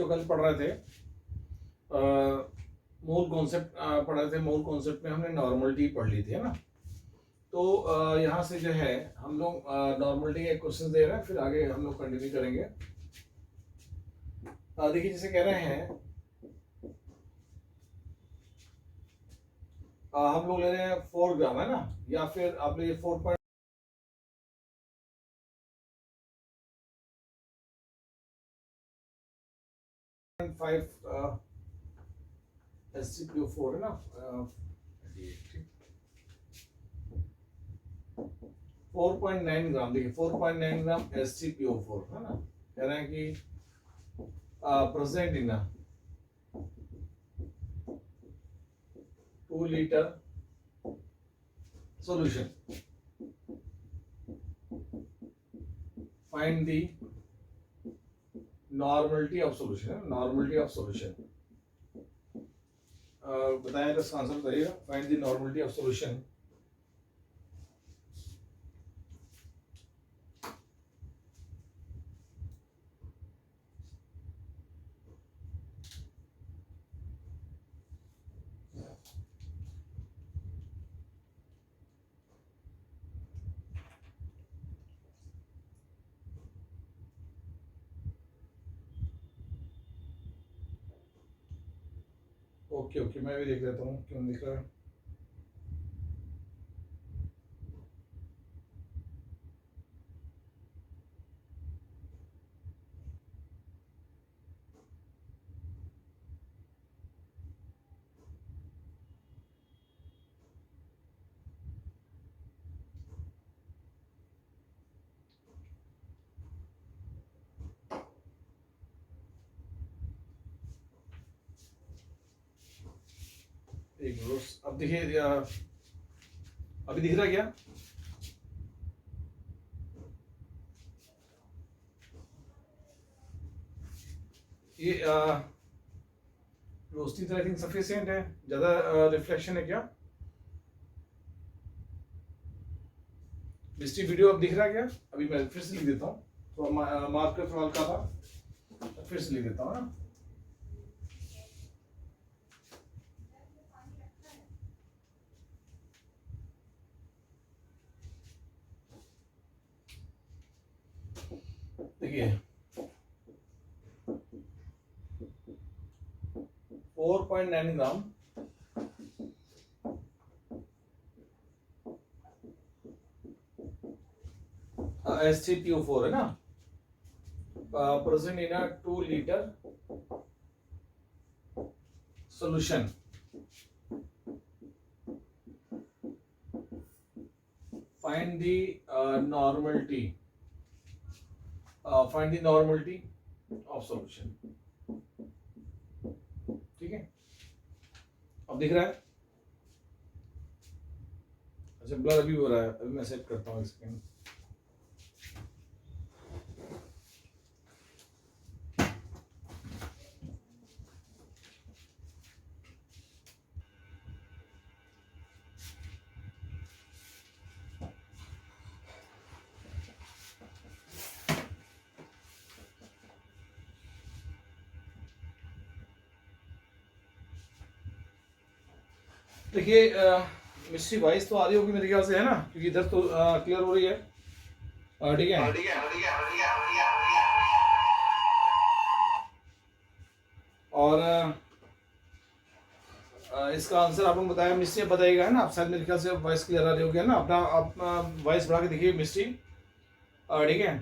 बच्चों कल पढ़ रहे थे, मूल कॉन्सेप्ट पढ़ रहे थे। मूल कॉन्सेप्ट में हमने नॉर्मलिटी पढ़ ली थी, है ना। तो यहाँ से जो है हम लोग नॉर्मलिटी के क्वेश्चन दे रहे हैं, फिर आगे हम लोग कंटिन्यू करेंगे। देखिए जैसे कह रहे हैं, हम लोग ले रहे हैं 4 ग्राम, है ना, या फिर आप ले 4.5 SgPO4, है ना। 4.9 ग्राम, देखिए 4.9 ग्राम SgPO4, है ना। कह रहे हैं कि present in 2 litre solution, find the normality of solution, normality of solution। बताएं तो इसका आंसर बताइएगा। Find the normality of solution. Okay okay, मैं भी देख लेता हूँ क्यों दिख रहा है। एक मिनट, अब देखिए, अभी दिख रहा है क्या? ये रोशनी तो आई थिंक सफिशिएंट है, ज्यादा रिफ्लेक्शन है क्या? मिस्टी वीडियो अब दिख रहा है क्या? अभी मैं फिर से लिख देता हूँ, थोड़ा मार्कर थोड़ा हल्का था, फिर से लिख देता हूँ ना। देखिए 4.9 ग्राम SgPO4, है ना, present in 2 litre solution, find the normality, find the normality of solution। ठीक है, अब दिख रहा है? अच्छा, ब्लर अभी हो रहा है, अभी मैं सेट करता हूँ स्क्रीन। देखिए मिस्ट्री वॉइस तो आ रही होगी मेरे ख्याल से, है ना, क्योंकि इधर तो क्लियर हो रही है। ठीक है, और इसका आंसर आप लोग बताया, मिस्ट्री बताइएगा, है ना। आप शायद मेरे ख्याल से वॉइस क्लियर आ रही होगी, है ना। अपना आप वॉइस बढ़ा के देखिए मिस्ट्री। ठीक है,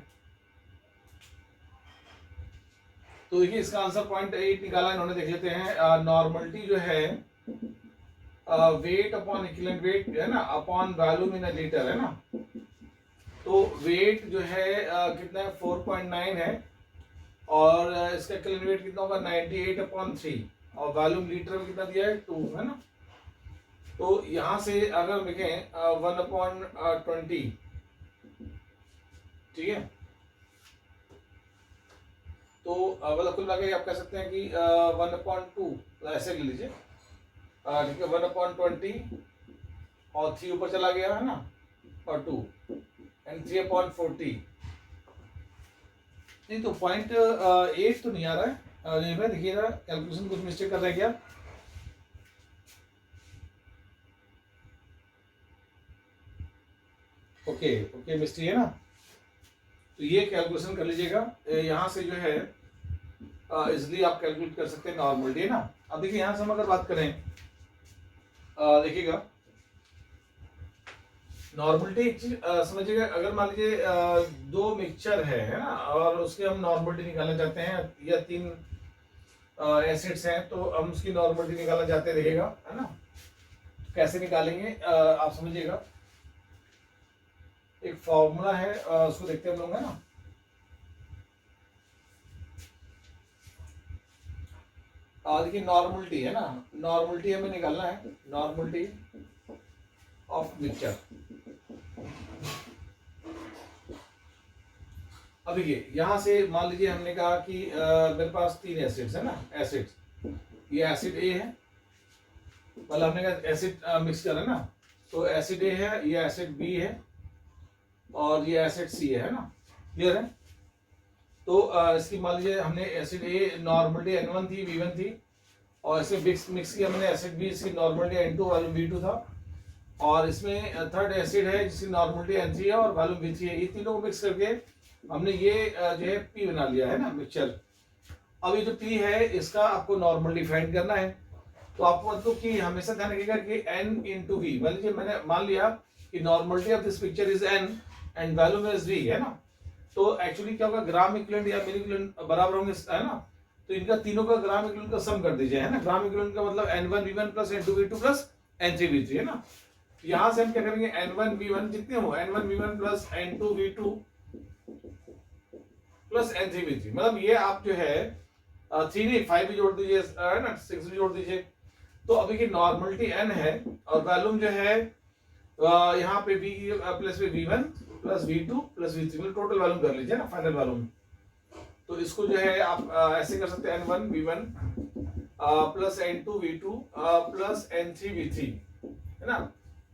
तो देखिए इसका आंसर 0.8 निकाला इन्होंने, देख लेते हैं। नॉर्मलिटी जो है वेट अपॉन इक्विवेलेंट वेट, है ना, अपॉन वॉल्यूम इन लीटर, है ना। तो वेट जो है कितना है, 4.9 है, और इसका इक्विवेलेंट वेट कितना होगा, 98/3, और वॉल्यूम लीटर में कितना दिया है, 2, है ना। तो यहां से अगर देखें 1/20, ठीक है, तो मतलब कुल मिला के आप कह सकते हैं कि 1/2, ऐसे ले लीजिए, ठीक है, 1/20 और 3 ऊपर चला गया, है ना, और 2 एंड 3/40। नहीं तो 0.8 तो नहीं आ रहा है, देखिएगा कैलकुलेशन कुछ मिस्टेक कर रहे हैं क्या? ओके ओके मिस्टेक है ना, तो ये कैलकुलेशन कर लीजिएगा। यहाँ से जो है इजिली आप कैलकुलेट कर सकते हैं नॉर्मलिटी, है ना। अब देखिए यहाँ से हम अगर बात करें, देखिएगा नॉर्मलिटी एक चीज समझिएगा, अगर मान लीजिए दो मिक्सचर है ना, और उसके हम नॉर्मलिटी निकालना चाहते हैं, या तीन एसिड्स हैं तो हम उसकी नॉर्मलिटी निकालना चाहते रहेगा, है ना। तो कैसे निकालेंगे आप समझिएगा, एक फॉर्मूला है, उसको देखते हैं हम लोग, है ना। देखिए नॉर्मलिटी है ना, नॉर्मलिटी हमें निकालना है, नॉर्मलिटी ऑफ मिक्सचर। अब देखिए यहाँ से मान लीजिए हमने कहा कि मेरे पास तीन एसिड्स है ना, एसिड्स, ये एसिड ए है, मतलब हमने कहा एसिड मिक्सचर है ना, तो एसिड ए है, ये एसिड बी है, और ये एसिड सी है ना, क्लियर है। तो इसकी मान लीजिए हमने एसिड ए नॉर्मलिटी N1 थी, V1 थी, और इसे मिक्स किया मैंने एसिड बी, इसकी नॉर्मलिटी N2 वॉल्यूम V2 था, और इसमें थर्ड एसिड है जिसकी नॉर्मलिटी N3 है और वॉल्यूम V3 है। ये तीनों को मिक्स करके हमने ये जो है P बना लिया है ना, मिक्सचर। अब ये जो P है इसका आपको नॉर्मलिटी फाइंड करना है, तो आपको मतलब कि हमेशा ध्यान रखिएगा कि N इंटू वी, मान लीजिए मैंने मान लिया कि normality of this picture is N and volume is V, है ना। तो एक्चुअली क्या होगा, ग्राम इक्विवेलेंट या मिली इक्विवेलेंट बराबर होंगे, है ना। तो इनका तीनों का ग्राम इक्विवेलेंट का सम कर दीजिए, है ना। ग्राम इक्विवेलेंट का मतलब N1V1 plus N2V2 plus N3V3, है ना। यहां से हम क्या करेंगे, N1V1 जितने हो, N1V1 plus N2V2 plus N3V3, मतलब ये आप जो है 3 नहीं 5 भी जोड़ दीजिए, है ना, 6 भी जोड़ दीजिए। तो अभी की नॉर्मलिटी N है, और वॉल्यूम जो है यहाँ पे V plus V1 plus V2 plus V3, मतलब टोटल वॉल्यूम कर लीजिए ना, फाइनल वॉल्यूम। तो इसको जो है आप ऐसे कर सकते हैं, N1V1 plus N2V2 plus N3V3, है ना,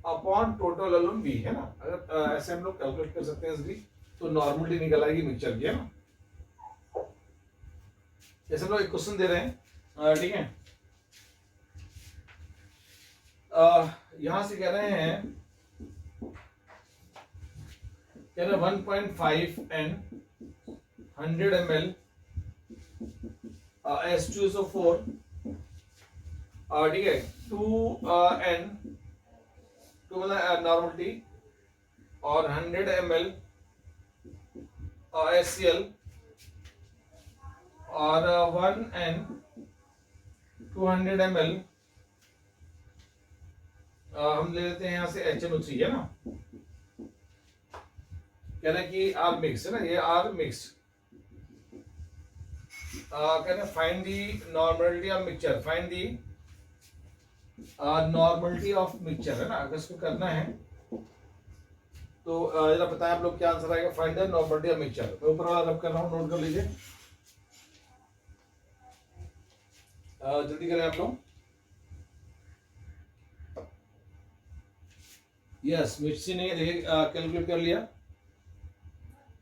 अपॉन टोटल वॉल्यूम V, है ना। अगर ऐसे हम लोग कैलकुलेट कर सकते हैं इसकी, तो नॉर्मलिटी निकल आएगी मिक्सचर की, है ना। जैसे हम लोग एक क्वेश्चन दे रहे हैं, ठीक है। यहां से कह रहे हैं, कह रहे 1.5 N 100 ml H2SO4, ठीक है, 2 N, 2 मतलब नॉर्मलिटी, और 100 ml HCl, और 1 N 200 ml हम ले लेते हैं यहाँ से HNO3, है ना। कह रहे हैं कि आर मिक्स, है ना, ये आर मिक्स। कह रहे हैं find the normality of mixture, find the normality of mixture, है ना। अगर इसको करना है तो जरा बताएं आप लोग क्या आंसर आएगा, find the normality of mixture. मैं ऊपर वाला रब कर रहा हूँ, नोट कर लीजिए, जल्दी करें आप लोग। यस मिक्सी ने कैलकुलेट कर लिया,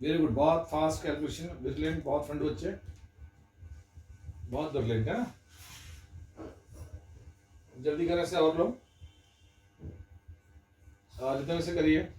वेरी गुड, बहुत फास्ट कैलकुलेशन, ब्रिलियंट, बहुत फंड बच्चे, बहुत ब्रिलियंट, है ना। जल्दी करें से और लोग, जितने से करिए।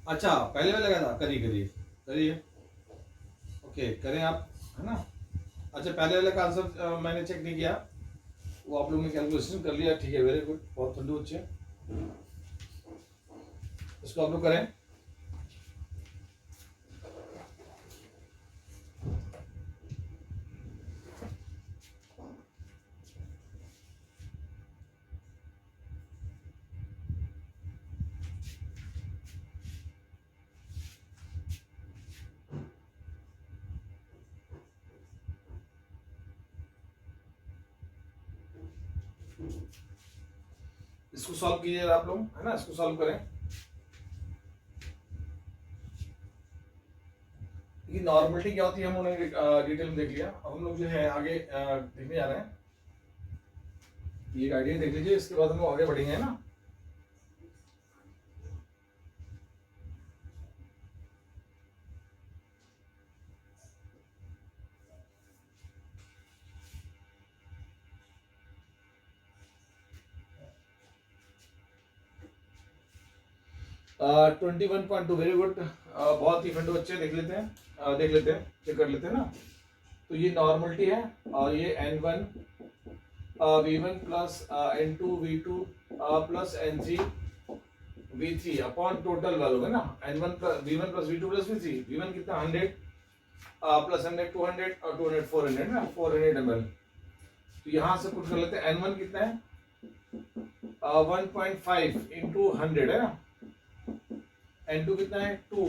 अच्छा पहले में लगा था, करिए करिए करिए, ओके करें आप, है ना। अच्छा पहले वाले का आंसर मैंने चेक नहीं किया, वो आप लोगों ने कैलकुलेशन कर लिया, ठीक है, वेरी गुड, बहुत ठंडू अच्छे। इसको आप लोग करें। इसको सॉल्व कीजिए आप लोग, है ना, इसको सॉल्व करें। ये नॉर्मलिटी क्या होती है हम उन्होंने डिटेल में देख लिया। अब हम लोग जो है आगे देखने जा रहे हैं। ये आइडिया देख लीजिए, इसके बाद हम लोग आगे बढ़ेंगे, है ना। 21.2 वेरी गुड, बहुत ही फंडो बच्चे देख लेते हैं, चेक कर लेते हैं ना। तो ये नॉर्मलिटी है और ये N1 V1 plus N2 V2 plus N3 V3 upon total value, है ना। N1 V1 plus V2 plus V3, V1 कितना 100 प्लस 100 200 और 200 400 ना, 400 ml। तो यहाँ से पुट कर लेते हैं। N1 कितना है 1.5 इंटू 100, है ना। N2 कितना है 2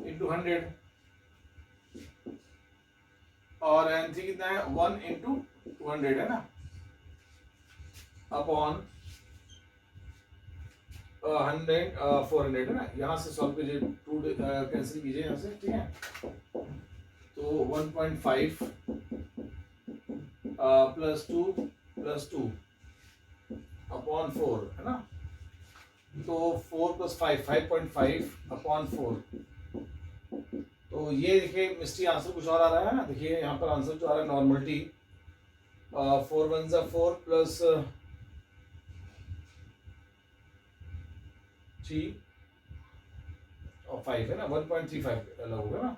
इंटू 100 और N3 कितना है 1 इंटू 200, है ना, अपॉन 100 400, है ना। यहाँ से सॉल्व कीजिए, 2 कैंसिल कीजिए यहाँ से, ठीक है। तो 1.5 प्लस 2 प्लस 2 अपॉन 4, है ना। तो 4 प्लस 5 5.5 अपॉन 4। तो ये देखिए मिस्ट्री आंसर कुछ और आ रहा है ना। देखिए यहाँ पर आंसर जो आ रहा है नॉर्मलिटी 4 1 जा 4 प्लस 3 और 5, है ना, 1.35 अलग होगा ना।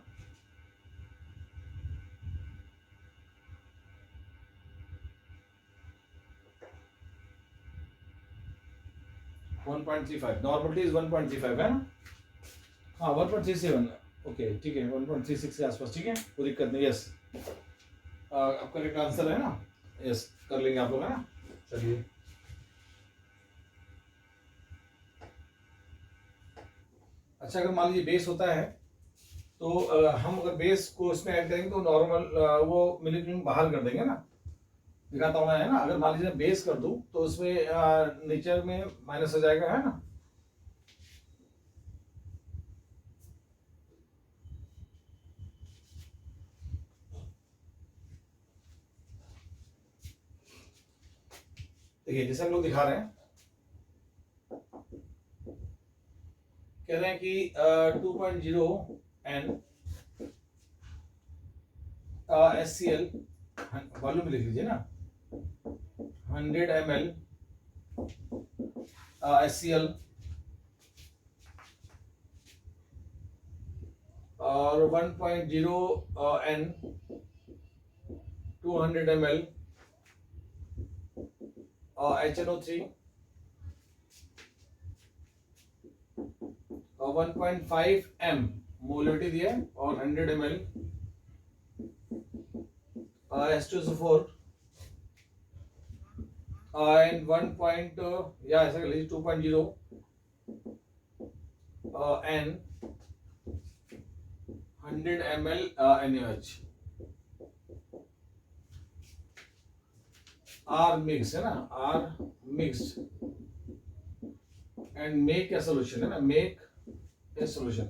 नॉर्मलिटी इज 1.35, है ना। हाँ 1.37, ओके ठीक है, 1.36 के आसपास, ठीक है, कोई दिक्कत नहीं। यस आपका करेक्ट आंसर है ना। यस कर लेंगे आप लोग, है ना। चलिए अच्छा, अगर मान लीजिए बेस होता है तो हम अगर बेस को इसमें ऐड करेंगे तो नॉर्मल वो मिलीग्राम बाहर कर देंगे ना। दिखाता हूँ मैं, है ना। अगर मान लीजिए बेस कर दूं तो उसमें नेचर में माइनस हो जाएगा, है ना। देखिए जैसे हम लोग दिखा रहे हैं, कह रहे हैं कि 2.0 N HCl वॉल्यूम लिख लीजिए ना, 100 ml HCl और 1.0 N 200 ml HNO3 और 1.5 M मोलिटी दिया है और 100 ml H2SO4 and 1. या ऐसा कर लीजिए 2.0 N 100 ml NaOH R mixed, है ना, R mixed and make a solution, है ना, make a solution,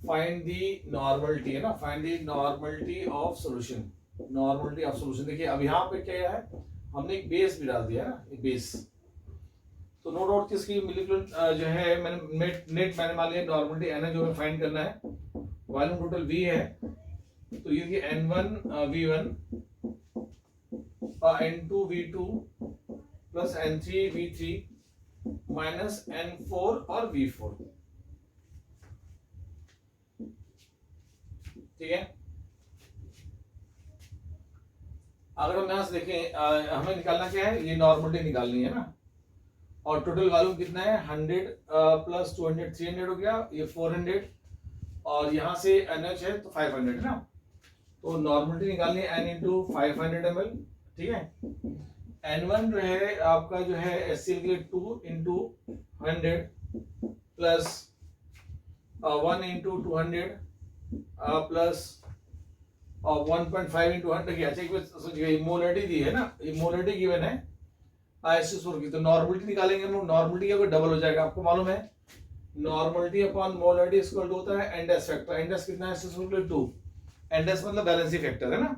find the normality, है ना, find the normality of solution, normality of solution। देखिए अब यहाँ पे क्या है, हमने एक बेस भी डाल दिया है ना, एक बेस। तो नो डाउट किसकी मोलिक्यूलर जो है मैंने नेट मैंने मान लिया नॉर्मलिटी N है जो हमें फाइंड करना है, वॉल्यूम टोटल V है। तो ये देखिए N1 V1 N2 V2 plus N3 V3 minus N4 और V4, ठीक है। अगर हम यहां से देखें हमें निकालना क्या है, ये नॉर्मलिटी निकालनी है ना। और टोटल वॉल्यूम कितना है 100 प्लस 200 300 हो गया, ये 400 और यहाँ से NH है तो 500 है ना। तो नॉर्मलिटी निकालनी है N इंटू 500 ml, ठीक है। N1 जो है आपका जो है HCl के लिए 2 into 100 plus 1 into 200 plus 1.5 into 100। अच्छा एक बार सोचिए, मोलिटी दी है ना, ये मोलिटी गिवन है आइसोसोर की, तो नॉर्मलिटी निकालेंगे हम लोग। नॉर्मलिटी का डबल हो जाएगा, आपको मालूम है normality upon molarity equal to होता है एनडेस फैक्टर। एनडेस कितना है आइसोसोर के लिए 2, एनडेस मतलब बैलेंसी फैक्टर है ना,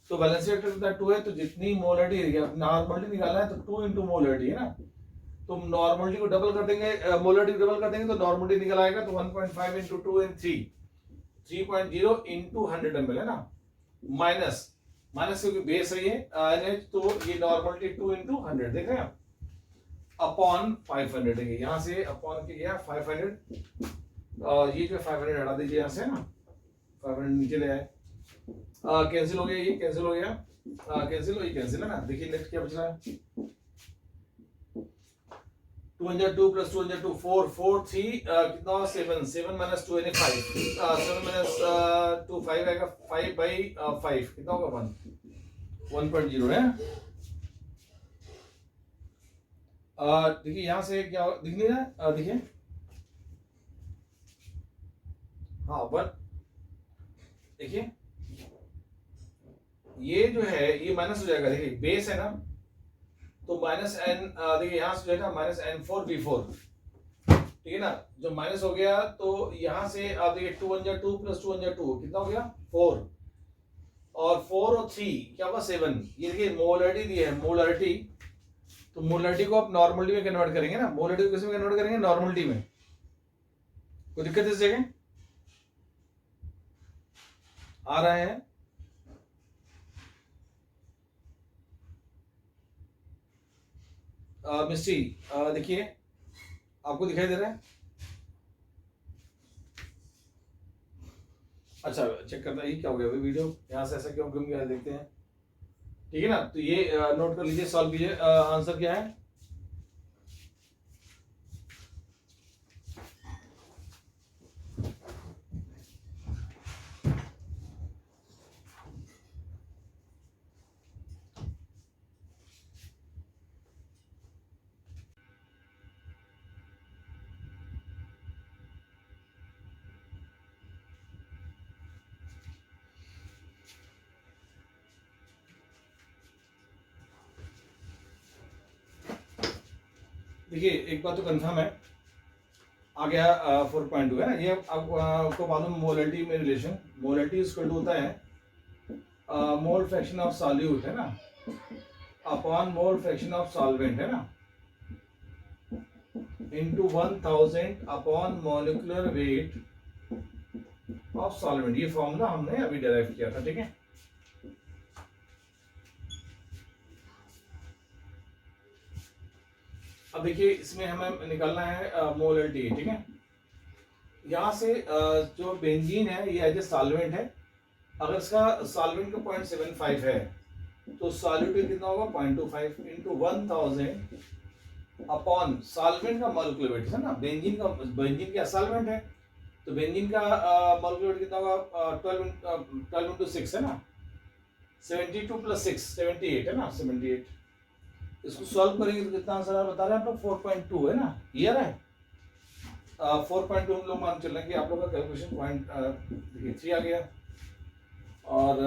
तो बैलेंसी फैक्टर कितना 2 है, तो जितनी मोलरिटी नॉर्मलिटी निकालना है तो 2 इंटू मोलरिटी है ना, तो नॉर्मलिटी को डबल कर देंगे, मोलरिटी को डबल कर देंगे तो नॉर्मलिटी निकल आएगा, तो 1.5 इंटू 2 एंड 3 3.0 इंटू 100 ml है ना, माइनस माइनस क्योंकि बेस है ये NH, तो ये नॉर्मलिटी 2 इंटू 100 देख रहे हैं आप, अपॉन 500 है, यहाँ से अपॉन के गया 500 और ये जो 500 हटा दीजिए यहाँ से ना, 500 नीचे ले आए, कैंसिल हो गया, ये कैंसिल हो गया, कैंसिल हो, ये कैंसिल है ना। देखिए नेक्स्ट क्या बच रहा है, 2 प्लस 2 2 4 4 3 कितना 7 7 माइनस 2 यानी 5 7 माइनस 2 5 आएगा, 5 बाई 5 कितना होगा 1 1.0 है। देखिए यहां से क्या दिख नहीं रहा, देखिए हाँ 1, देखिए ये जो है ये माइनस हो जाएगा, देखिए बेस है ना, तो माइनस एन, देखिए यहां से जो है ना माइनस N4 B4, ठीक है ना, जो माइनस हो गया तो यहां से आप देखिए 2 1 2 प्लस 2 1 2 कितना हो गया 4, और 4 और 3 क्या होगा 7, ये देखिए मोलरिटी दी है, मोलरिटी, तो मोलरिटी को आप नॉर्मलिटी में कन्वर्ट करेंगे ना, मोलरिटी को किस में कन्वर्ट करेंगे, नॉर्मलिटी में, कोई दिक्कत इस जगह आ रहा है, मिस्टी देखिए आपको दिखाई दे रहा है, अच्छा चेक करता है ये क्या हो गया भाई, वीडियो यहाँ से ऐसा क्यों घूम गया देखते हैं, ठीक है ना, तो ये नोट कर लीजिए, सॉल्व कीजिए, आंसर क्या है, देखिए एक बात तो कंफर्म है, आ गया 4.2 है ना, ये आपको मालूम मोलरिटी में रिलेशन, मोलरिटी इक्वल टू होता है मोल फ्रैक्शन ऑफ सॉल्यूट है ना, upon mole fraction of solvent है ना, into 1000 upon molecular weight of solvent, ये फॉर्मूला हमने अभी डेराइव किया था, ठीक है। अब देखिए इसमें हमें निकालना है मोलरिटी, ठीक है, यहाँ से जो बेंजीन है ये एज ए सॉल्वेंट है, अगर इसका सॉल्वेंट का 0.75 है तो सॉल्यूट कितना होगा 0.25 इंटू 1000 अपॉन सॉल्वेंट का मॉलिक्यूलर वेट है ना, बेंजीन क्या सॉल्वेंट है, तो बेंजीन का मॉलिक्यूलर वेट कितना होगा 12 इंटू 6 है ना, 72 प्लस 6 78 है ना, 78, इसको सॉल्व करेंगे तो कितना आंसर बता रहे हैं आप लोग 4.2 है ना, क्लियर है, 4.2 हम लोग मान चल रहे हैं कि आप लोग का कैलकुलेशन पॉइंट देखिए 3 आ गया, और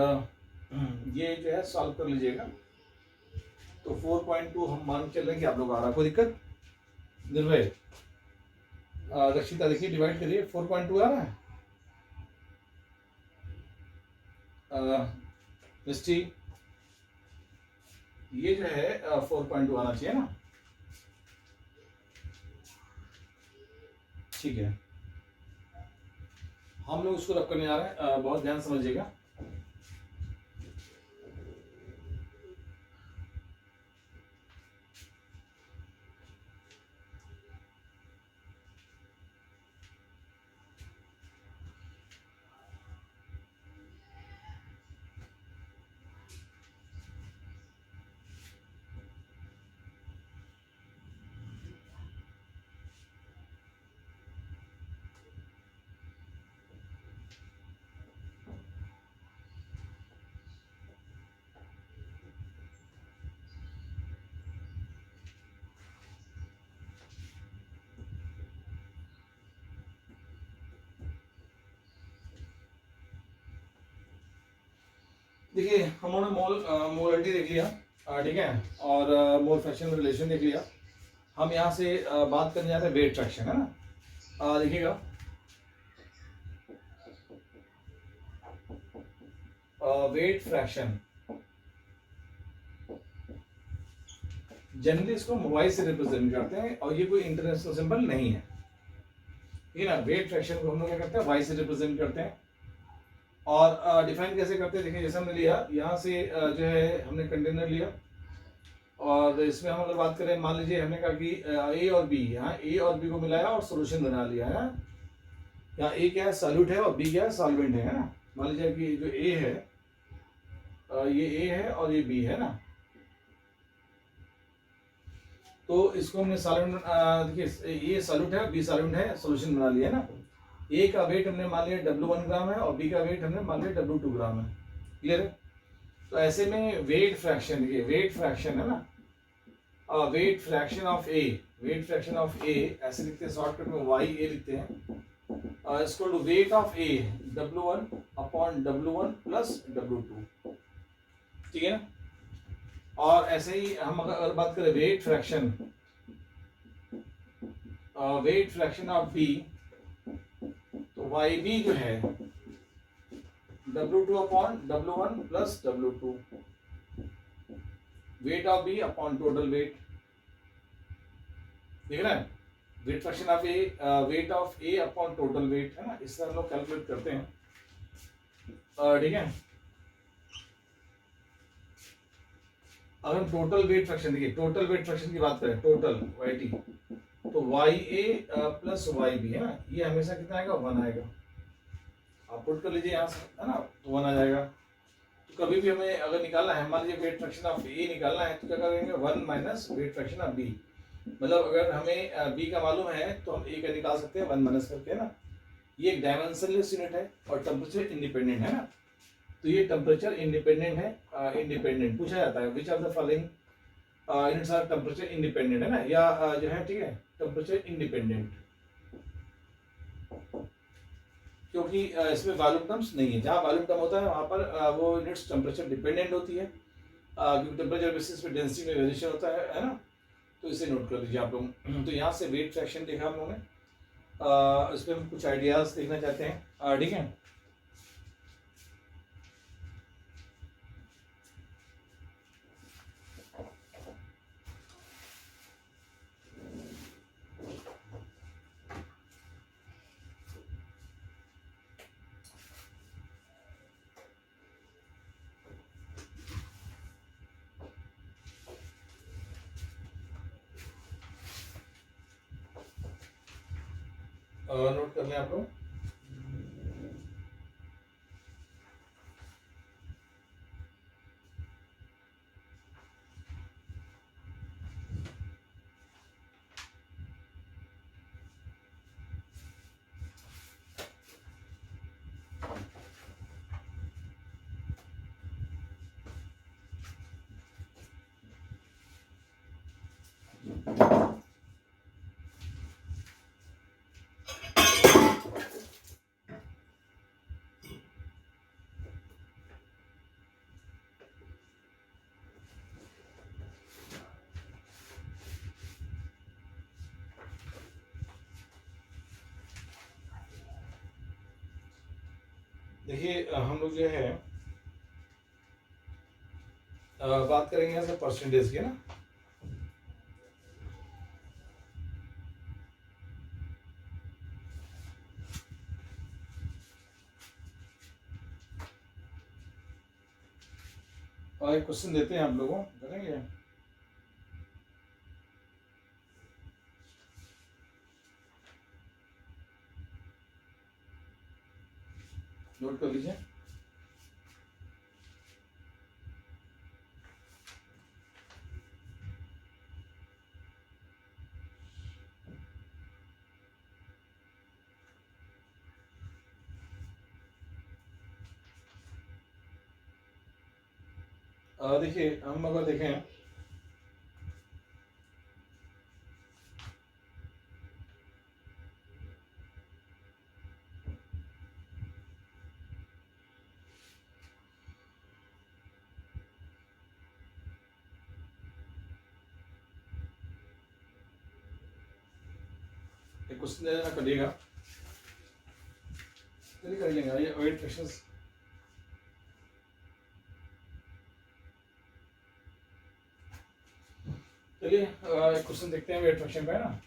ये जो है सॉल्व कर लीजिएगा, तो 4.2 हम मान चल रहे हैं कि आप लोग आ रहा है, कोई दिक्कत निर्भय, रक्षिता देखिए डिवाइड करिए 4.2 आ रहा है, मिस्टी ये जो है 4.2 आना चाहिए ना, ठीक है, हम लोग उसको रख करने आ रहे हैं, बहुत ध्यान समझिएगा, देखिए हमने मोलरिटी देख लिया, ठीक है। और मोल फ्रैक्शन में रिलेशन देख लिया। हम यहाँ से बात करने जाते हैं वेट फ्रैक्शन, है ना। देखिएगा, वेट फ्रैक्शन जनरली इसको वाई से रिप्रेजेंट करते हैं और ये कोई इंटरनेशनल सिंबल नहीं है, ठीक है ना। वेट फ्रैक्शन को हम लोग क्या करते हैं, वाई से रिप्रेजेंट करते हैं। और डिफाइन कैसे करते हैं, देखिए जैसे हमने लिया यहाँ से जो है हमने कंटेनर लिया और इसमें हम अगर बात करें, मान लीजिए हमने कहा कि ए और बी, यहाँ ए और बी को मिलाया और सोल्यूशन बना लिया है। यहाँ ए क्या है, सॉल्यूट है, और बी क्या है, सॉल्वेंट है ना। मान लीजिए कि जो ए है, ये ए है और ये बी है ना। तो इसको हमने सॉल्वेंट, देखिए ये सॉल्यूट है, बी सॉल्वेंट है, सोल्यूशन बना लिया है ना। ए का वेट हमने मान लिया W1 ग्राम है और बी का वेट हमने मान लिया W2 ग्राम है। क्लियर है। तो ऐसे में वेट फ्रैक्शन, देखिए वेट फ्रैक्शन है ना, weight fraction of A, weight fraction of A ऐसे लिखते हैं शॉर्टकट में, वाई ए लिखते हैं, इसको to weight of A W1 upon W1 plus W2, ठीक है ना। और ऐसे ही हम अगर बात करें weight fraction, weight fraction of B, तो वाई बी जो है W2 upon W1 plus W2, weight of B upon total weight, देख रहे हैं। Weight fraction of A, weight of A upon total weight, है ना। इस तरह हम लोग कैलकुलेट करते हैं, ठीक है। अगर हम टोटल वेट फ्रैक्शन, देखिए टोटल वेट फ्रैक्शन की बात करें, टोटल वाई टी, तो वाई ए प्लस वाई बी, है ना, ये हमेशा कितना आएगा, 1 आएगा। आप पुट कर लीजिए यहाँ से, है ना, तो 1 आ जाएगा। तो कभी भी हमें अगर निकालना है, मान लीजिए वेट फ्रैक्शन ऑफ ए निकालना है, तो क्या करेंगे, 1 minus weight fraction of B. मतलब अगर हमें बी का मालूम है तो हम ए का निकाल सकते हैं 1 माइनस करके, है ना। ये एक डायमेंशनलेस यूनिट है और टेम्परेचर इंडिपेंडेंट है ना। तो ये टेम्परेचर इंडिपेंडेंट है, इंडिपेंडेंट पूछा जाता है, which of the following units are temperature independent, है ना, या जो है, ठीक है, टेम्परेचर इंडिपेंडेंट, क्योंकि इसमें वॉल्यूम टर्म्स नहीं है। जहाँ वॉल्यूम टर्म होता है वहाँ पर वो यूनिट्स टेम्परेचर डिपेंडेंट होती है, क्योंकि टेम्परेचर बेसिस पे डेंसिटी में वेरिएशन होता है ना। तो इसे नोट कर लीजिए आप लोग। तो यहाँ से वेट फ्रैक्शन देखा हम लोगों ने, इस पर हम कुछ आइडियाज देखना चाहते हैं, ठीक है। नोट कर लें आप लोग। देखिए हम लोग जो है बात करेंगे यहाँ से परसेंटेज की, ना। और एक क्वेश्चन देते हैं आप लोगों, करेंगे। नोट कर लीजिए। देखिए हम अगर देखें, क्वेश्चन दे देना, करिएगा, चलिए कर लेंगे ये वेट फ्रैक्शन। चलिए क्वेश्चन देखते हैं वेट फ्रैक्शन का, है ना।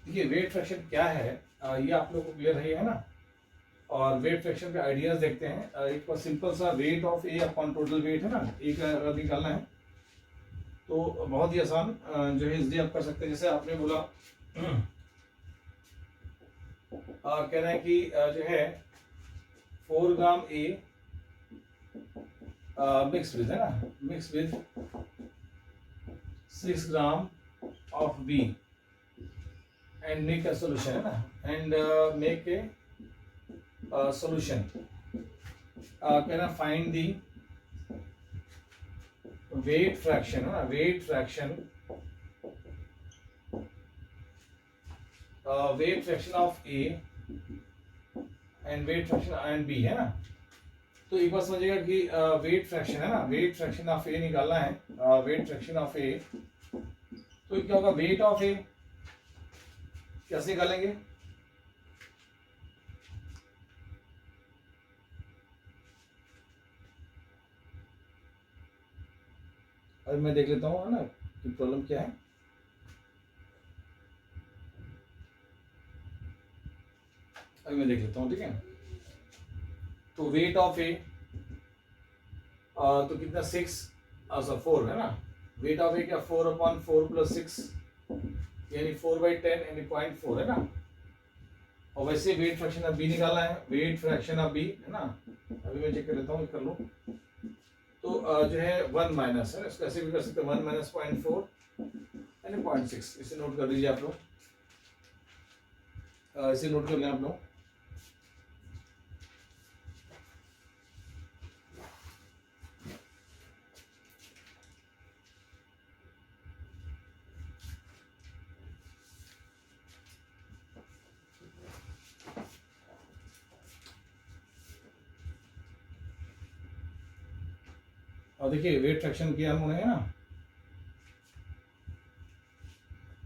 देखिए वेट फ्रैक्शन क्या है, ये आप लोग को क्लियर है ना। और वेट फ्रैक्शन के आइडियाज देखते हैं। एक सिंपल सा wait of A upon total weight है ना, एक अगर निकालना है तो बहुत ही आसान जो है इसलिए आप कर सकते हैं। जैसे आपने बोला कह रहे हैं कि जो है 4 ग्राम ए मिक्स विद, है ना, mix with 6 gram of B and make a solution, है ना, and make a solution. Can I find the weight fraction, है ना, weight fraction, weight fraction of A and weight fraction and B, है ना। तो एक बार समझिएगा कि वेट फ्रैक्शन, है ना, वेट फ्रैक्शन ऑफ ए निकालना है, वेट फ्रैक्शन ऑफ ए। तो क्या होगा, वेट ऑफ ए कैसे निकालेंगे, अभी मैं देख लेता हूँ, है ना, कि प्रॉब्लम क्या है। अभी मैं देख लेता हूँ, ठीक है। तो वेट ऑफ ए तो कितना 6 4 है ना, वेट ऑफ ए क्या 4/4 + 6 यानी 4/10 यानी 0.4 है ना। और वैसे वेट फ्रैक्शन ऑफ बी निकालना है, वेट फ्रैक्शन ऑफ बी, है ना। अभी मैं चेक कर लेता हूँ, कर लूँ। तो जो है 1 माइनस है, इसको ऐसे भी कर सकते हैं, 1 - 0.4 यानी 0.6। इसे नोट कर लीजिए आप लोग, इसे नोट कर लें आप लोग। और देखिए वेट फ्रैक्शन किया हमने, है ना।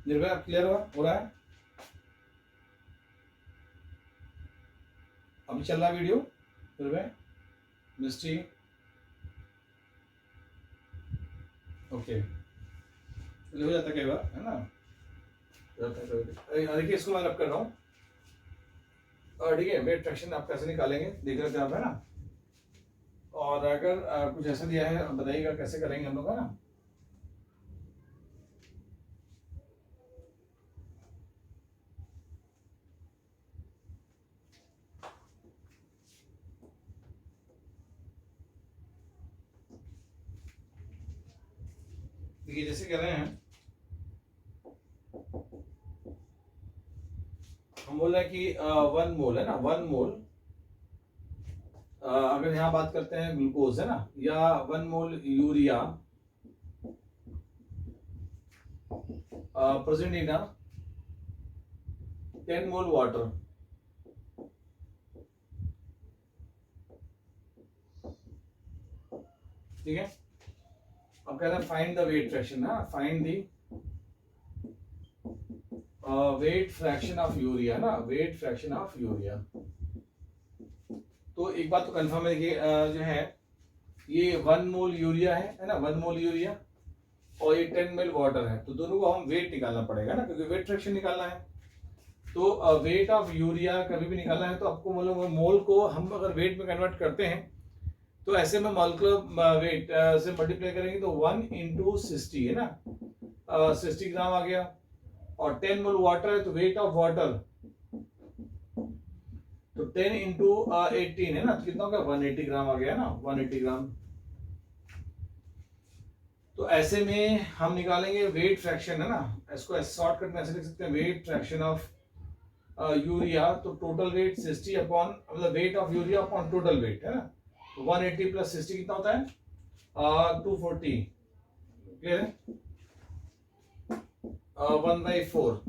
निर्भय आप क्लियर हो रहा है, अभी चल रहा वीडियो निर्भय मिस्ट्री, ओके, हो जाता कई बार, है ना, देखिए इसको मैं रब कर रहा हूँ। और ठीक है, वेट फ्रैक्शन आप कैसे निकालेंगे देख रहे थे आप, है ना। और अगर कुछ ऐसा दिया है बताइएगा कैसे करेंगे हम लोग, है ना। देखिए जैसे कह रहे हैं, हम बोल रहे हैं कि 1 मोल, है ना, 1 मोल, अगर यहाँ बात करते हैं ग्लूकोज, है ना, या 1 mole urea present in 10 mole water, ठीक है। अब कह रहे हैं फाइंड द वेट फ्रैक्शन, है, find the weight fraction of urea, ना, वेट फ्रैक्शन ऑफ यूरिया। तो एक बात तो कंफर्म है कि जो है ये 1 मोल यूरिया है ना, 1 मोल यूरिया, और ये 10 ml वाटर है। तो दोनों को हम वेट निकालना पड़ेगा ना, क्योंकि वेट फ्रैक्शन निकालना है। तो वेट ऑफ यूरिया कभी भी निकालना है तो आपको मतलब मोल को हम अगर वेट में कन्वर्ट करते हैं तो ऐसे में मॉलिक्यूलर वेट से मल्टीप्लाई करेंगे तो 1 × 60 है ना, 60 ग्राम आ गया। और 10 मोल वाटर है तो वेट ऑफ वाटर तो 10 × 18 है ना, तो कितना हो गया 180 ग्राम आ गया ना, 180 ग्राम। तो ऐसे में हम निकालेंगे वेट फ्रैक्शन, है ना, इसको शॉर्टकट में ऐसे लिख सकते हैं, वेट फ्रैक्शन ऑफ यूरिया। तो टोटल वेट 60 अपॉन, मतलब wait of urea upon total weight, है ना। तो 180 + 60 कितना होता है 240, क्लियर है, 1/4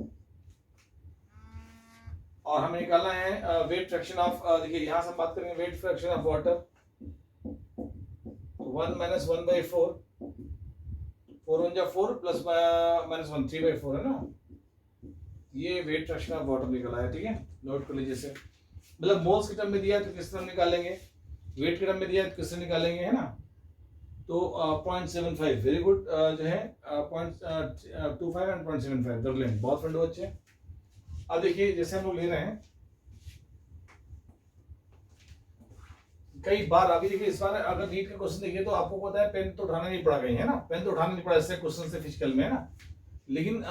और हमें निकालना है वेट फ्रैक्शन ऑफ, देखिए यहाँ से हम बात करेंगे wait fraction of water, 1 minus 1/4, 4 1 जा 4 प्लस माइनस 1 3/4 है ना, ये वेट फ्रैक्शन ऑफ वाटर निकला है। ठीक है, नोट कर लीजिए इसे। मतलब मोल्स के टर्म में दिया है तो किस तरह निकालेंगे, वेट के टर्म में दिया है तो किस तरह निकालेंगे, है ना। तो 0.75 वेरी गुड, जो है 0.25 एंड 0.75 कर लेंगे, बहुत फंड बच्चे। अब देखिए जैसे हम लोग ले रहे हैं, कई बार अभी देखिए इस बार अगर नीट का क्वेश्चन देखिए तो आपको पता है पेन तो उठाना नहीं पड़ा कहीं, है ना, पेन तो उठाना नहीं पड़ा इससे क्वेश्चन से फिजिकल में, है ना। लेकिन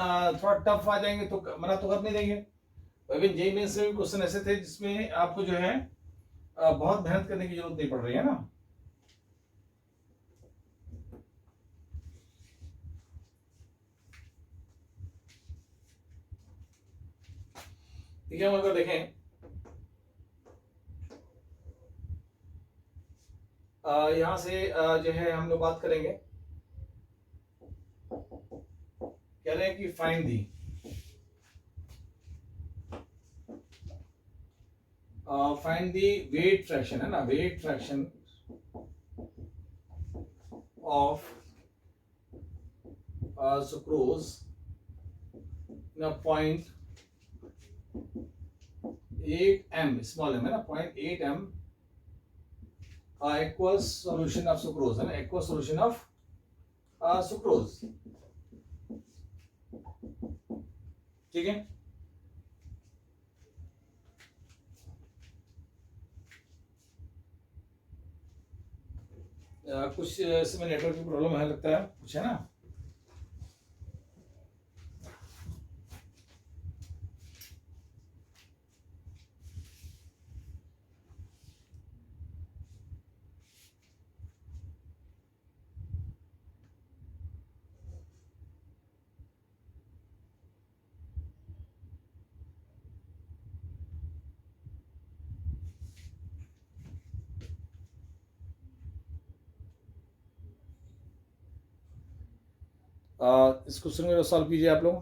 थोड़ा टफ आ जाएंगे तो मना तो कर नहीं देंगे। लेकिन जेईई मेंस में क्वेश्चन ऐसे थे जिसमें आपको जो है बहुत मेहनत करने की जरूरत नहीं पड़ रही है ना। ठीक है, हम अगर देखें यहां से जो है हम लोग बात करेंगे, कह रहे हैं कि फाइंड दी वेट फ्रैक्शन, है ना, weight fraction of sucrose in 0.8 m, small m है ना, 0.8 m aqueous solution of sucrose, है ना, aqueous solution of sucrose। ठीक है, कुछ इसमें नेटवर्क की प्रॉब्लम है लगता है, कुछ है ना। इस क्वेश्चन को सॉल्व कीजिए आप लोग।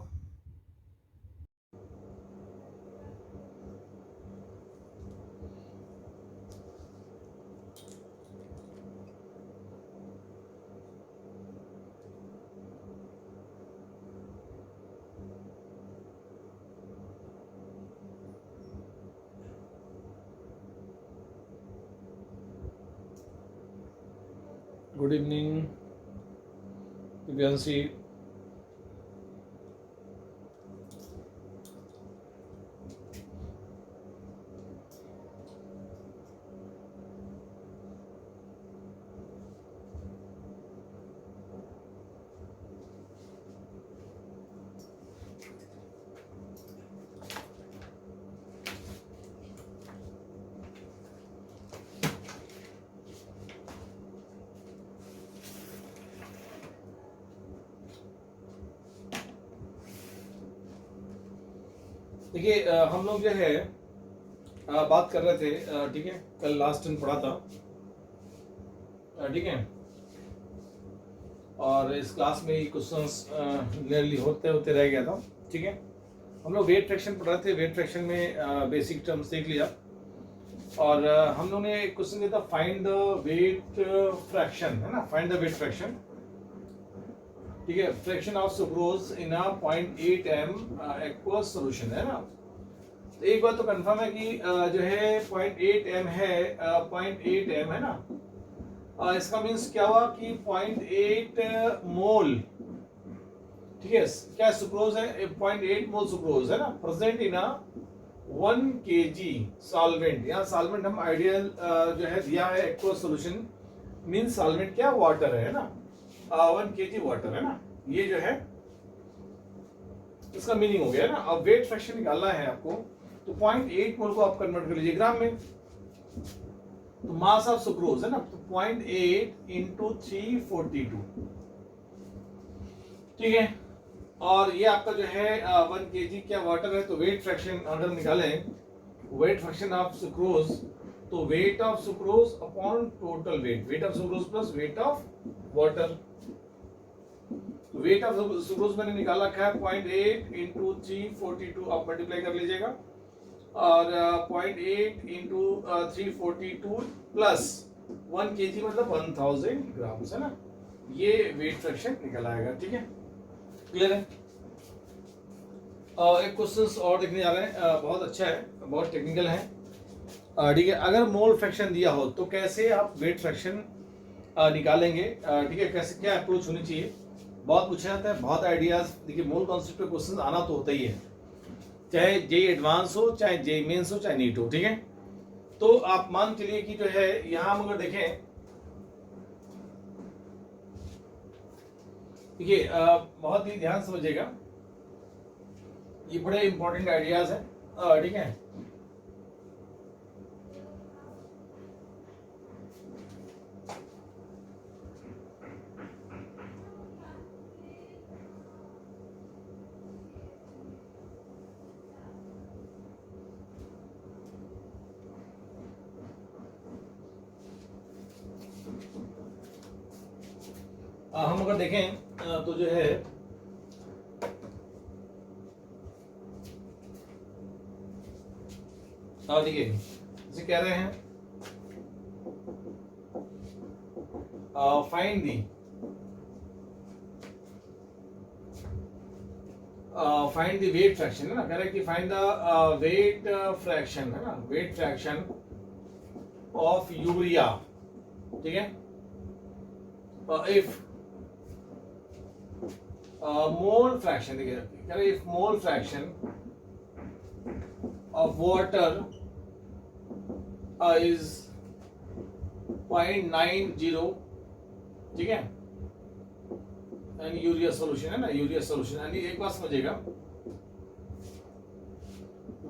Good evening Divyanshi. देखिए हम लोग जो है बात कर रहे थे, ठीक है, कल लास्ट टाइम पढ़ा था, ठीक है, और इस क्लास में ये क्वेश्चंस नियरली होते होते रह गया था। ठीक है, हम लोग वेट फ्रैक्शन पढ़ रहे थे, वेट फ्रैक्शन में बेसिक टर्म्स देख लिया, और हम लोगों ने एक क्वेश्चन दिया था फाइंड द वेट फ्रैक्शन, है ना, फाइंड द वेट फ्रैक्शन। ठीक है, fraction of sucrose in a 0.8 m aqueous solution, है ना। तो एक बात तो कंफर्म है कि जो है 0.8 m है, 0.8 m है ना, इसका मीन्स क्या हुआ कि 0.8 मोल, ठीक है, क्या सुक्रोज है, 0.8 मोल सुक्रोज, है ना, present in a 1 kg solvent. यहाँ सॉल्वेंट हम आइडियल जो है दिया है एक्वस सॉल्यूशन, मीन्स सॉल्वेंट क्या, वाटर है ना, 1 kg वाटर, है ना, ये जो है इसका मीनिंग हो गया ना। अब वेट फ्रैक्शन निकालना है आपको, तो 0.8 मोल को आप कन्वर्ट कर लीजिए ग्राम में, तो मास ऑफ सुक्रोज है ना, तो 0.8 इंटू 342, ठीक है, और ये आपका जो है 1 kg क्या वाटर है। तो वेट फ्रैक्शन अगर निकालें, वेट फ्रैक्शन ऑफ सुक्रोज, तो weight of sucrose upon total wait, weight of sucrose plus weight of water. Weight of sucrose मैंने निकाला क्या है 0.8 इंटू 342, आप मल्टीप्लाई कर लीजिएगा, और 0.8 इंटू 342 प्लस 1 kg मतलब 1000 ग्राम्स है ना, ये वेट फ्रैक्शन निकल आएगा। ठीक है, क्लियर है। एक क्वेश्चन और देखने जा रहे हैं, बहुत अच्छा है, बहुत टेक्निकल है। ठीक है, अगर मोल फ्रैक्शन दिया हो तो कैसे आप वेट फ्रैक्शन निकालेंगे। ठीक है, कैसे क्या अप्रोच होनी चाहिए, बहुत पूछा जाता है, बहुत आइडियाज। देखिए मोल कॉन्सेप्ट पे क्वेश्चन आना तो होता ही है, चाहे जेई एडवांस हो, चाहे जेई मेंस हो, चाहे नीट हो। ठीक है, तो आप मान चलिए कि जो है यहां हम अगर देखें, देखिए बहुत ही ध्यान समझिएगा, ये बड़े इंपॉर्टेंट आइडियाज हैं। ठीक है, हम अगर देखें तो जो है देखिए इसे कह रहे हैं find the find the weight fraction, है ना, कह रहे हैं कि फाइंड द वेट फ्रैक्शन, है ना, वेट फ्रैक्शन ऑफ यूरिया। ठीक है, इफ मोल फ्रैक्शन, देखिए कह रहे if mole fraction of water is 0.90, ठीक है, यानी यूरिया सोल्यूशन, है ना, यूरिया सोल्यूशन, यानी एक बात समझिएगा,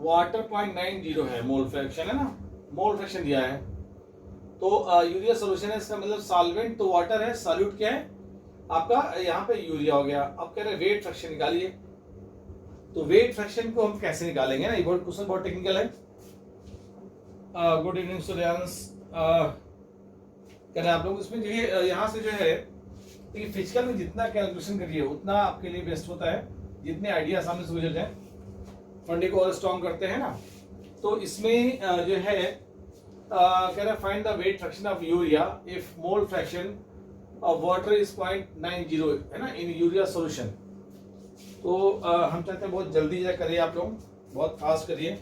वाटर 0.90 है मोल फ्रैक्शन, है ना, मोल फ्रैक्शन दिया है, तो यूरिया सोल्यूशन है, इसका मतलब सॉल्वेंट तो वाटर है, सॉल्यूट क्या है आपका, यहाँ पे यूरिया हो गया। अब कह रहे वेट फ्रैक्शन निकालिए, तो वेट फ्रैक्शन को हम कैसे निकालेंगे ना, ये बहुत क्वेश्चन बहुत टेक्निकल है। गुड इवनिंग स्टूडेंट्स, कह रहे आप लोग इसमें देखिए यहाँ से जो है, देखिए फिजिकल में जितना कैलकुलेशन करिए उतना आपके लिए बेस्ट होता है, जितने आइडिया सामने से गुजर जाए, फंडे को और स्ट्रॉन्ग करते हैं ना। तो इसमें जो है कह रहा find the weight fraction of urea if mole fraction of water is 0.90, है ना, इन यूरिया सॉल्यूशन। तो हम चाहते हैं बहुत जल्दी करिए, आप लोग बहुत फास्ट करिए।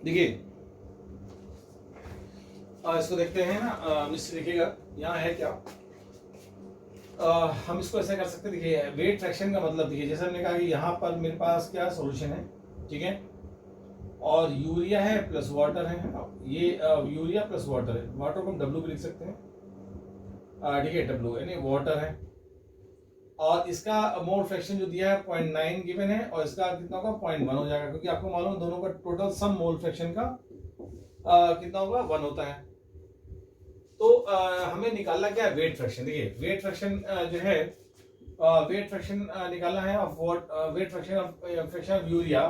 देखिए इसको देखते हैं ना, इससे देखिएगा यहाँ है क्या, हम इसको ऐसा कर सकते हैं। देखिए वेट फ्रैक्शन का मतलब देखिए, जैसे हमने कहा कि यहाँ पर मेरे पास क्या सॉल्यूशन है, ठीक है, और यूरिया है प्लस वाटर है, ये यूरिया प्लस वाटर है, वाटर को हम डब्ल्यू भी लिख सकते हैं, ठीक है, डब्ल्यू यानी वाटर है, और इसका मोल फ्रैक्शन जो दिया है 0.9 गिवन है, और इसका कितना होगा 0.1 हो जाएगा, क्योंकि आपको मालूम दोनों का टोटल सम मोल फ्रैक्शन का कितना होगा 1 होता है। तो हमें निकालना क्या है वेट फ्रैक्शन। देखिए वेट फ्रैक्शन जो है वेट फ्रैक्शन निकालना है of weight fraction of urea,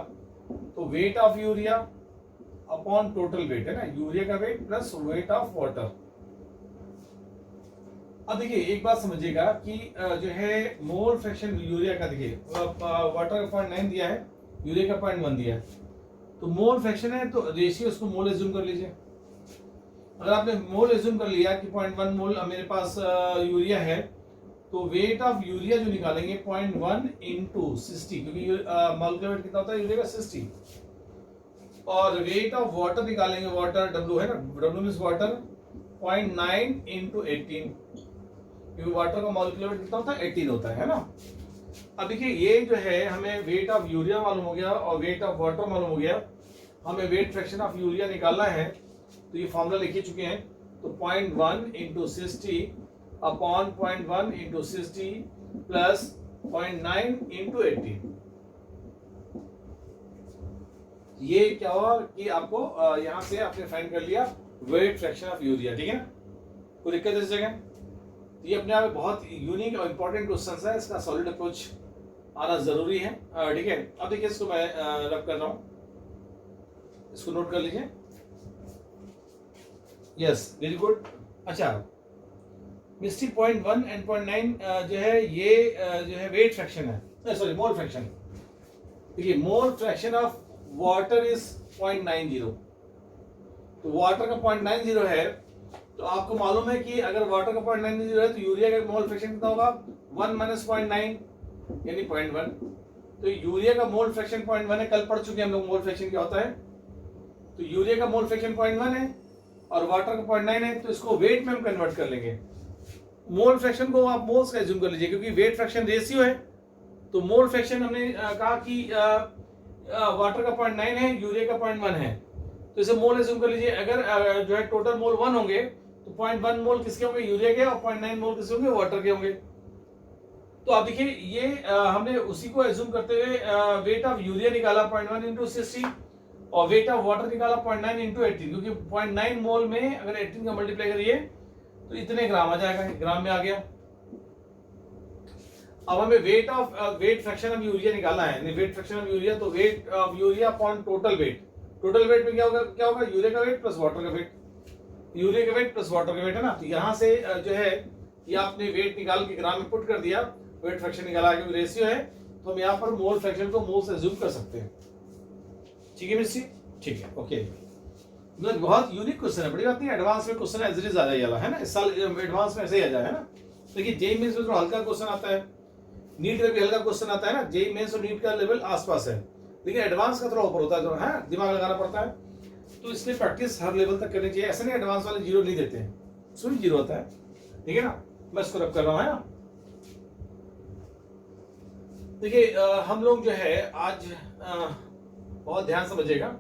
तो weight of urea upon total weight, है ना, यूरिया का weight plus weight of water. अब देखिए एक बात समझिएगा कि जो है मोल फ्रैक्शन यूरिया का, देखिए वाटर का 0.9 दिया है, यूरिया का 0.1 दिया है, तो मोल फ्रैक्शन है तो रेशियो उसको मोल एज्यूम कर लीजिए। अगर आपने मोल एज्यूम कर लिया कि 0.1 मोल मेरे पास यूरिया है, तो वेट ऑफ यूरिया जो निकालेंगे 0.1 इंटू 60, क्योंकि मॉलिक्यूलर वेट कितना होता है यूरिया का 60, और वेट ऑफ वाटर निकालेंगे, वाटर डब्ल्यू है ना, डब्ल्यू मींस वाटर 0.9 इंटू 18, क्योंकि वाटर का मॉलिक्यूलर वेट कितना होता है 18 होता है ना। अब देखिए ये जो है हमें वेट ऑफ यूरिया मालूम हो गया और वेट ऑफ वाटर मालूम हो गया, हमें वेट फ्रैक्शन ऑफ यूरिया निकालना है, तो ये फॉर्मूला लिख ही चुके हैं, तो 0.1 into 60 upon 0.1 into 60 plus 0.9 into 18, ये क्या हुआ कि आपको यहाँ से आपने फाइंड कर लिया वेट फ्रैक्शन ऑफ यूरिया, ठीक है ना, कोई दिक्कत इस जगह? ये अपने आप में बहुत यूनिक और इंपॉर्टेंट क्वेश्चन है, इसका सॉलिड अप्रोच आना जरूरी है, ठीक है। अब देखिए इसको मैं रब कर रहा हूँ, इसको नोट कर लीजिए। Yes, very good. अच्छा मिस्टी 0.1 एंड 0.9 जो है ये जो है वेट फ्रैक्शन है, सॉरी मोल फ्रैक्शन। देखिए mole fraction of water is 0.90, तो वाटर का 0.90 है, तो आपको मालूम है कि अगर वाटर का 0.90 है तो यूरिया का मोल फ्रैक्शन कितना होगा, 1 माइनस 0.9 यानी 0.1। तो यूरिया का मोल फ्रैक्शन 0.1 है, कल पढ़ चुके हैं हम लोग मोल फ्रैक्शन क्या होता है। तो यूरिया का मोल फ्रैक्शन 0.1 है और वाटर का 0.9 है, तो इसको वेट में हम कन्वर्ट कर लेंगे। मोल फ्रैक्शन को आप मोल्स का एज्यूम कर लीजिए, क्योंकि वेट फ्रैक्शन रेशियो है, तो मोल फ्रैक्शन हमने कहा कि वाटर का 0.9 है, यूरिया का 0.1 है, तो इसे मोल एज्यूम कर लीजिए। अगर जो है टोटल मोल 1 होंगे तो 0.1 मोल किसके होंगे, यूरिया के, और 0.9 मोल किसके होंगे, वाटर के होंगे। तो आप देखिए ये हमने उसी को एज्यूम करते हुए वेट ऑफ यूरिया निकाला 0.1 इंटू 60 और वेट ऑफ वाटर निकाला 0.9 इंटू 18, क्योंकि 0.9 मोल में अगर 18 का मल्टीप्लाई करिए तो इतने ग्राम आ जाएगा, ग्राम में आ गया। अब हमें वेट फ्रैक्शन ऑफ यूरिया निकालना है, वेट फ्रैक्शन ऑफ यूरिया, तो weight of urea upon total wait. Total weight में क्या होगा यूरिया का वेट प्लस वाटर का वेट, यूरिया का वेट प्लस वाटर का वेट है ना। तो यहाँ से जो है ये आपने वेट निकाल के ग्राम में पुट कर दिया, वेट फ्रैक्शन निकाला, क्योंकि रेशियो है तो हम यहाँ पर मोल फ्रैक्शन को मोल से अज्यूम कर सकते हैं। ठीक है मिस्टी, ठीक है, ओके। मतलब बहुत यूनिक क्वेश्चन है, बड़ी बात नहीं, एडवांस में क्वेश्चन एज इट इज आ जाए वाला है ना, इस साल एडवांस में ऐसे ही आ जाए है ना। देखिए जेई मेंस में तो हल्का क्वेश्चन आता है, नीट में भी हल्का क्वेश्चन आता है ना, जेई मेंस और नीट का लेवल आसपास है, लेकिन एडवांस का थोड़ा ऊपर होता है, जो है दिमाग लगाना पड़ता है, तो इसलिए प्रैक्टिस हर लेवल तक करनी चाहिए। ऐसा नहीं एडवांस वाले 0 नहीं देते हैं, उसमें 0 होता है, ठीक है ना। मैं इसको रब कर रहा हूँ, है ना। देखिए हम लोग जो है आज बहुत ध्यान समझिएगा।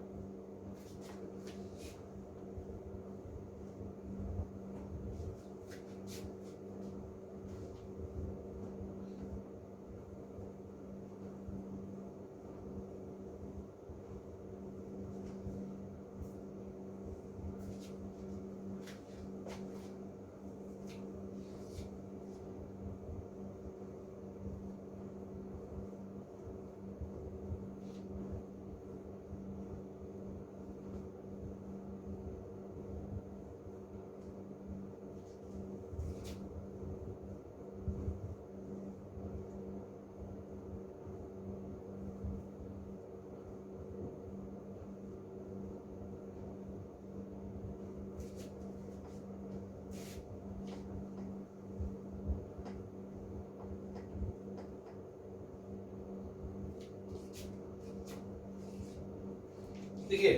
देखिए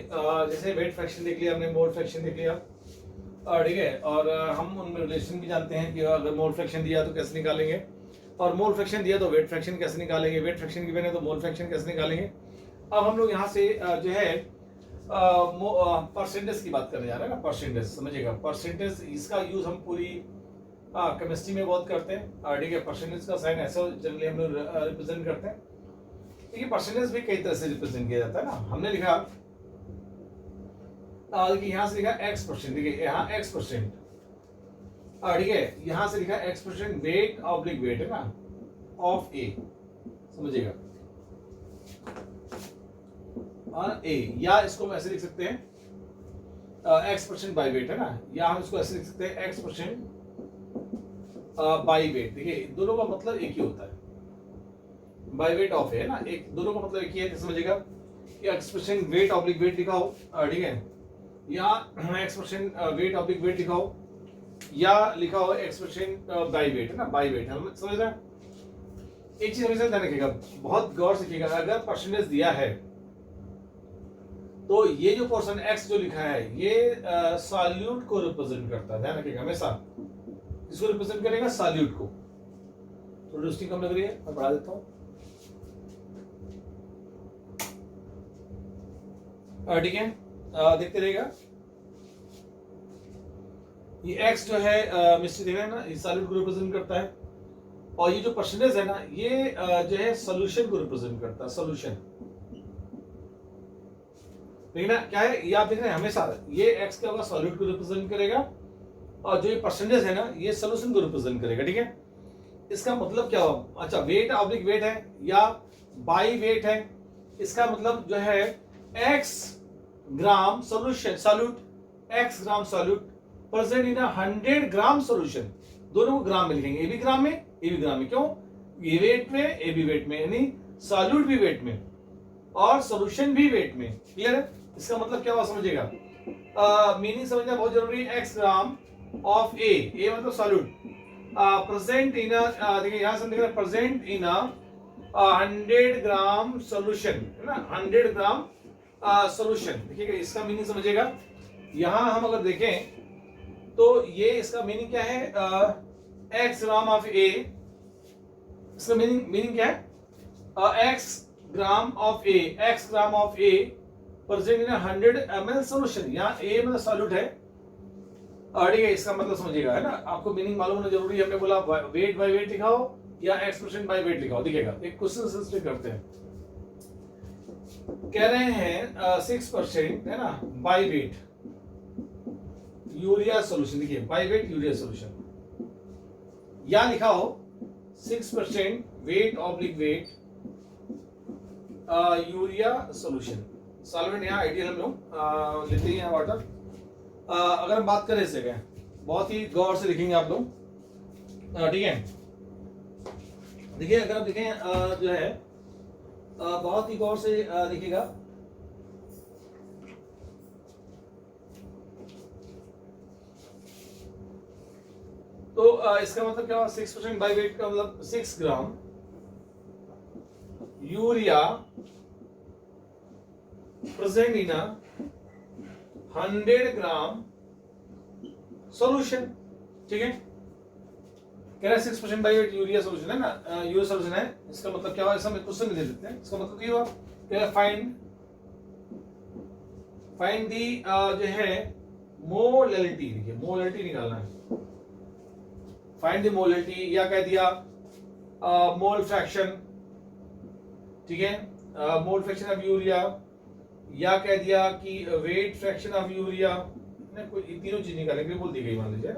जैसे वेट फ्रैक्शन देख लिया हमने, मोल फ्रैक्शन देख लिया, ठीक है, और हम उनमें रिलेशन भी जानते हैं कि अगर मोल फ्रैक्शन दिया तो कैसे निकालेंगे, और मोल फ्रैक्शन दिया तो वेट फ्रैक्शन कैसे निकालेंगे, वेट फ्रैक्शन गिवन है तो मोल फ्रैक्शन कैसे निकालेंगे। अब हम लोग यहाँ से जो है परसेंटेज की बात करने जा रहे हैं ना, परसेंटेज समझिएगा, परसेंटेज इसका यूज हम पूरी केमिस्ट्री में बहुत करते हैं, ठीक है। परसेंटेज का साइन ऐसा जनरली हम लोग रिप्रेजेंट करते हैं, देखिए परसेंटेज भी कई तरह से रिप्रेजेंट किया जाता है ना। हमने लिखा देखिए यहाँ से लिखा x%, देखिए यहाँ x%, ठीक है, यहाँ से लिखा x% वेट ऑब्लिक वेट है ना ऑफ ए, समझिएगा, और ए, या इसको हम ऐसे लिख सकते हैं x% बाई वेट है ना, या हम इसको ऐसे लिख सकते हैं x% बाई वेट। देखिए दोनों का मतलब एक ही होता है, बाई वेट ऑफ है ना, एक दोनों का मतलब एक ही है, समझिएगा कि x% वेट ऑब्लिक वेट लिखा हो, ठीक है, या x% वेट ऑब्लिक वेट लिखा हो, या लिखा हो x% बाई वेट है ना, बाई वेट, हम समझ रहे हैं। एक चीज हमेशा ध्यान रखिएगा, बहुत गौर से देखिएगा, अगर परसेंटेज दिया है तो ये जो पोर्शन x जो लिखा है ये सॉल्यूट को रिप्रेजेंट करता है, ध्यान रखिएगा हमेशा, इसको रिप्रेजेंट करेगा सॉल्यूट को। थोड़ी रोस्टिंग कम लग रही है, मैं बढ़ा देता हूँ, ठीक है, देखते रहेगा। ये x जो है मिस्टर देख रहे हैं ना, ये सॉलिड को रिप्रेजेंट करता है, और ये जो परसेंटेज है ना ये जो है सॉल्यूशन को रिप्रेजेंट करता है, सॉल्यूशन, लेकिन क्या है, ये आप देख रहे हैं हमेशा ये एक्स क्या होगा, सॉल्यूट को रिप्रेजेंट करेगा, और जो ये परसेंटेज है ना ये सोल्यूशन को रिप्रेजेंट करेगा। ठीक है, इसका मतलब क्या होगा, अच्छा वेट ऑब्लिक वेट है या बाई वेट है, इसका मतलब जो है x gram solution solute, x gram solute present in 100 gram solution. दोनों को ग्राम में लिखेंगे, ए भी ग्राम में ए भी ग्राम में, क्यों, ये वेट में ए भी वेट में, यानी सॉल्यूट भी वेट में और सॉल्यूशन भी वेट में। क्लियर है, इसका मतलब क्या हुआ समझिएगा, मीनिंग समझना बहुत जरूरी है। एक्स ग्राम ऑफ ए मतलब सॉल्यूट प्रेजेंट इन, देखिए यहां से लिखा है प्रेजेंट इन 100 ग्राम सॉल्यूशन, है ना, 100 ग्राम सॉल्यूशन। देखिएगा इसका मीनिंग समझिएगा, यहां हम अगर देखें तो ये इसका मीनिंग क्या है, एक्स ग्राम ऑफ ए, इसका मीनिंग क्या है, x gram of A, x gram of A present in 100 ml solution. यहाँ ए मतलब सॉल्यूट है, ठीक है, इसका मतलब समझिएगा, है ना, आपको मीनिंग मालूम होना जरूरी है। हमने बोला वेट बाय वेट लिखाओ या एक्सप्रेशन बाय वेट लिखाओ। देखिएगा एक क्वेश्चन करते हैं, कह रहे हैं 6% है ना बाय वेट यूरिया सॉल्यूशन। देखिए बाय वेट यूरिया सॉल्यूशन, या लिखा हो 6% weight oblique weight urea solution. Solvent यहाँ आइडियल हम लोग लेते ही हैं वाटर। अगर हम बात करें इससे, बहुत ही गौर से लिखेंगे आप लोग, ठीक है। देखिए अगर आप देखें जो है बहुत ही गौर से देखिएगा, तो इसका मतलब क्या हुआ, 6% बाई वेट का मतलब 6 ग्राम यूरिया प्रेजेंट इन 100 ग्राम सॉल्यूशन। ठीक है, कह रहा है 6% बाई वेट यूरिया सॉल्यूशन है ना, यूरिया सॉल्यूशन है। इसका मतलब क्या हुआ, ऐसा हम क्वेश्चन में दे देते हैं। इसका मतलब ये हुआ, कह रहा फाइंड दी जो है मोलैलिटी। देखिए मोलैलिटी निकालना है, फाइंड द मोलैलिटी, या कह दिया मोल फ्रैक्शन, ठीक है, मोल फ्रैक्शन ऑफ यूरिया, या कह दिया कि वेट फ्रैक्शन ऑफ यूरिया, कोई तीनों चीज निकालने के लिए बोल दी गई, मान लीजिए।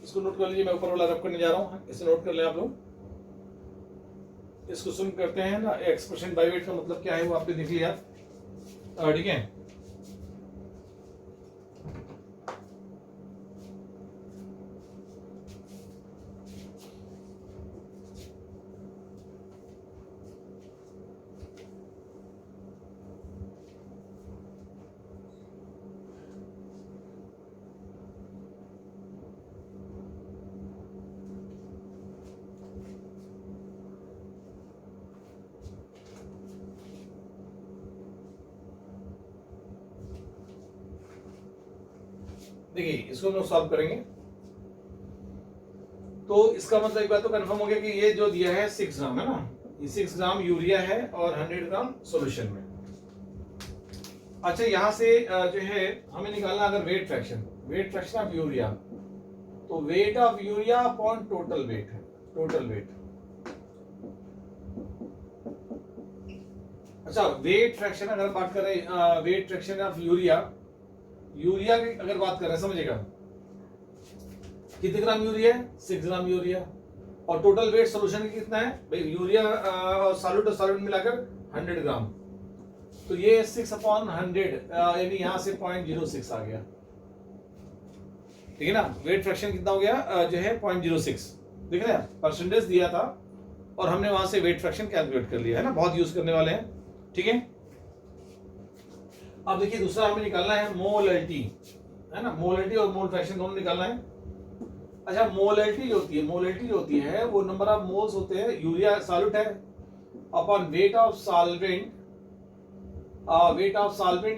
इसको नोट कर लीजिए, मैं ऊपर वाला रब करने जा रहा हूँ, इसे नोट कर ले आप लोग। इसको सुन करते हैं ना, एक्सप्रेशन बाय वेट का मतलब क्या है वो आपने देख लिया, ठीक है। देखिए इसको हम लोग सॉल्व करेंगे, तो इसका मतलब एक बात तो कंफर्म हो गया कि ये जो दिया है 6 ग्राम है ना, ये 6 ग्राम यूरिया है और 100 ग्राम सॉल्यूशन में। अच्छा यहां से जो है हमें निकालना अगर वेट फ्रैक्शन ऑफ यूरिया, तो weight of urea upon total weight है, टोटल वेट। अच्छा वेट फ्रैक्शन अगर बात करें, वेट फ्रैक्शन ऑफ यूरिया की अगर बात कर रहे हैं, समझिएगा कितने ग्राम यूरिया है, 6 ग्राम यूरिया, और टोटल वेट सॉल्यूशन कितना है भाई, यूरिया और सॉल्यूट मिलाकर 100 ग्राम, तो ये 6/100 यानी यहां से 0.06 आ गया, ठीक है ना। वेट फ्रैक्शन कितना हो गया जो है 0.06, देख रहे हैं परसेंटेज दिया था और हमने वहां से वेट फ्रैक्शन कैलकुलेट कर लिया है ना, बहुत यूज करने वाले हैं, ठीक है। अब देखिए दूसरा हमें निकालना है मोलैलिटी, है ना, मोलैलिटी और मोल फ्रैक्शन दोनों निकालना है। अच्छा मोलैलिटी जो होती है वो नंबर ऑफ मोल्स होते हैं, यूरिया सॉल्यूट है, upon weight of solvent,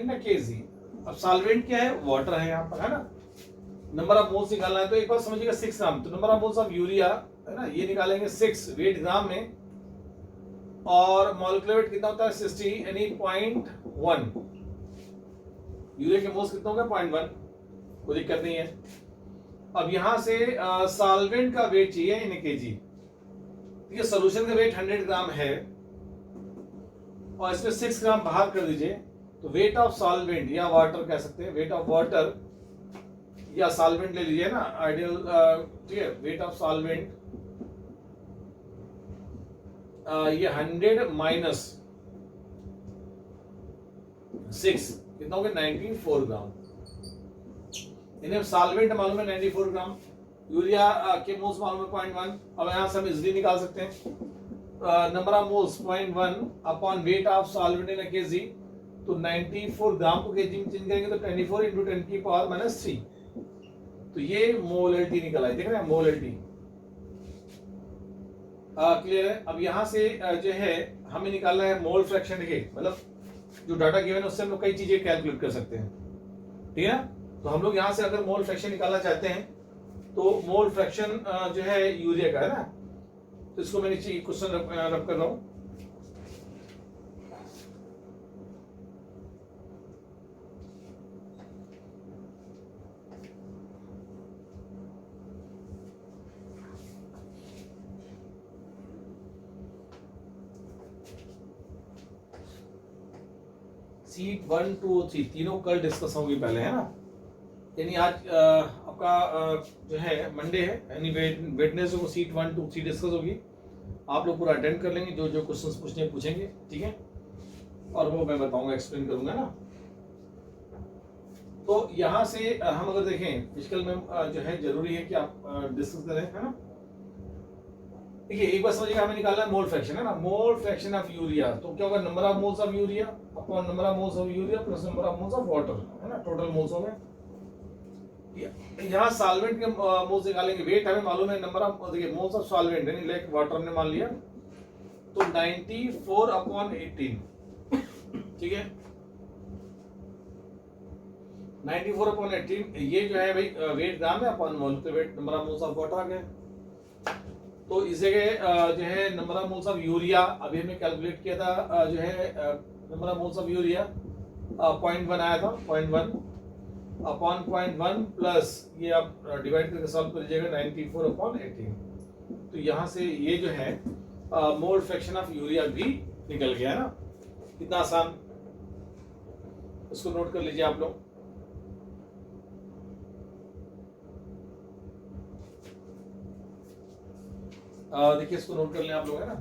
in KG. अब सॉल्वेंट क्या है, वाटर है यहाँ पर, है ना। नंबर ऑफ मोल्स निकालना है, तो एक बार समझिएगा 6 ग्राम, तो number of moles of urea है ना, ये निकालेंगे 6 वेट ग्राम में, और मॉलिक्यूलर वेट कितना होता है 60 यानी 0.1। यूरिया के मोल्स कितना होगा 0.1, कोई दिक्कत नहीं है। अब यहां से सॉल्वेंट का वेट चाहिए इन केजी, ये सॉल्यूशन का वेट 100 ग्राम है और इसमें 6 ग्राम बाहर कर दीजिए, तो वेट ऑफ सॉल्वेंट या वाटर कह सकते हैं, वेट ऑफ वाटर या सॉल्वेंट ले लीजिए ना आइडियल, ठीक है। वेट ऑफ सॉल्वेंट ये 100 माइनस 6 कितना हो गया, 94 ग्राम। इन्हें सॉल्वेंट मालूम है 94 ग्राम, यूरिया के मोल्स मालूम है 0.1। अब यहाँ से हम इजिली निकाल सकते हैं number of moles 0.1 upon weight of solvent in KG. तो 94 ग्राम को केजी में चेंज करेंगे तो 24 इंटू 10 की पावर माइनस 3, तो ये मोलरिटी निकल आई, देख रहे हैं मोलरिटी। क्लियर है। अब यहाँ से जो है हमें निकालना है मोल फ्रैक्शन के, मतलब जो डाटा गिवन है उससे हम लोग कई चीजें कैलकुलेट कर सकते हैं, ठीक है। तो हम लोग यहाँ से अगर मोल फ्रैक्शन निकालना चाहते हैं तो मोल फ्रैक्शन जो है यूरिया का है ना, तो इसको मैं नीचे क्वेश्चन रब कर रहा हूं। सीट 1, 2, 3 तीनों कल डिस्कस होंगी पहले, है ना। यानी आज आपका जो है मंडे है, यानी वेडनेसडे को सीट 1, 2, 3 डिस्कस होगी। आप लोग पूरा अटेंड कर लेंगे, जो जो क्वेश्चंस पूछने पूछेंगे, ठीक है। और वो मैं बताऊंगा, एक्सप्लेन करूंगा ना। तो यहाँ से हम अगर देखें फिजिकल में जो है जरूरी है कि आप डिस्कस करें, है ना। देखिए एक बार समझिएगा, हमें निकालना है मोल फ्रैक्शन, है ना। मोल फ्रैक्शन ऑफ यूरिया, तो क्या होगा, number of moles of urea upon number of moles of urea plus number of moles of water, है ना, टोटल मोल्स हो गए। यहाँ सॉल्वेंट के मोल्स निकालेंगे, वेट हमें मालूम है, नंबर ऑफ देखिए मोल्स ऑफ सॉल्वेंट यानी लाइक वाटर हमने मान लिया, तो 94 अपॉन 18, ठीक है। 94 अपॉन 18 ये जो है भाई वेट ग्राम है अपॉन मोल, तो weight number of moles of water आ गए। तो इस जगह जो है number of moles of urea अभी हमने कैलकुलेट किया था, जो है number of moles of urea 0.1 आया था, 0.1 अपॉन 0.1 प्लस ये आप डिवाइड करके सॉल्व कर लीजिएगा 94 अपॉन 18। तो यहाँ से ये जो है मोल फ्रैक्शन ऑफ यूरिया भी निकल गया, है ना। कितना आसान, इसको नोट कर लीजिए आप लोग। देखिए इसको नोट कर लें आप लोग, है ना।